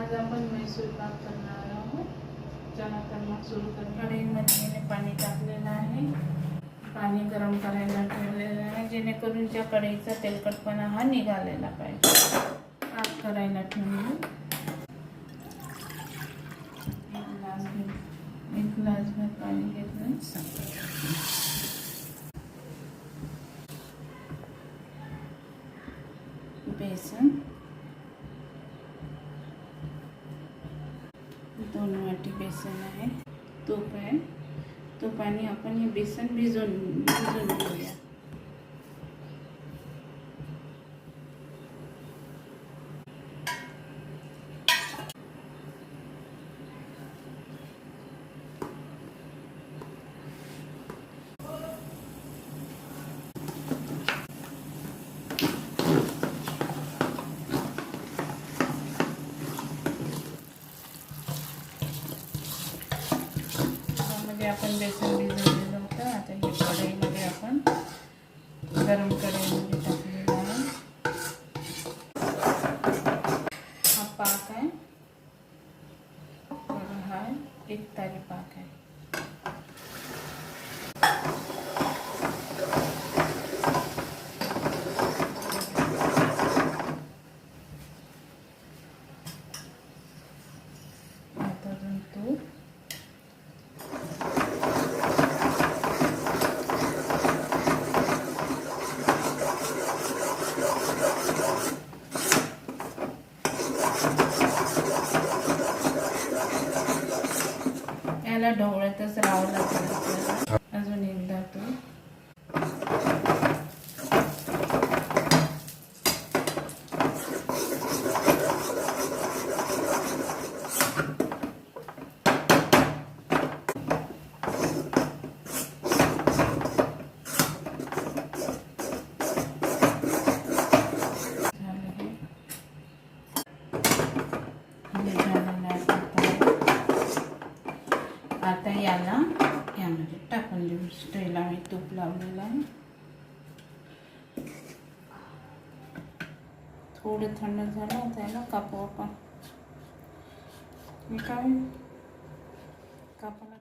आज आपण मैसूर पाक करणार आहोत. चला तर मग सुरू कर. कढईमध्ये पाणी टाकलेलं आहे. पाणी गरम करायला ठेवलेलं आहे, जेणेकरून त्या कढईचा तेलकटपणा हा निघालेला पाहिजे. पाक करायला ठेवले. एक ग्लासभर पाणी घेतलं. बेसन 2 वाटी बेसन आहे. तूप आहे. तुपाने आपण हे बेसन भिजवून घेऊया. आपण बेसन भिजवलेलं होतं. आता हे कढईमध्ये आपण गरम कढईमध्ये टाकलेलं आहे. हा पाक आहे. हा एकतारी पाक आहे. आता अजून तूप, याला ढवळतच राहावं लागतं. अजून एकदा तो आता यामध्ये टाकून देऊ. स्टेला मी तूप लावलेलं आहे. थोडं थंड झालं. आता याला कापू आपण. हे काय कापायला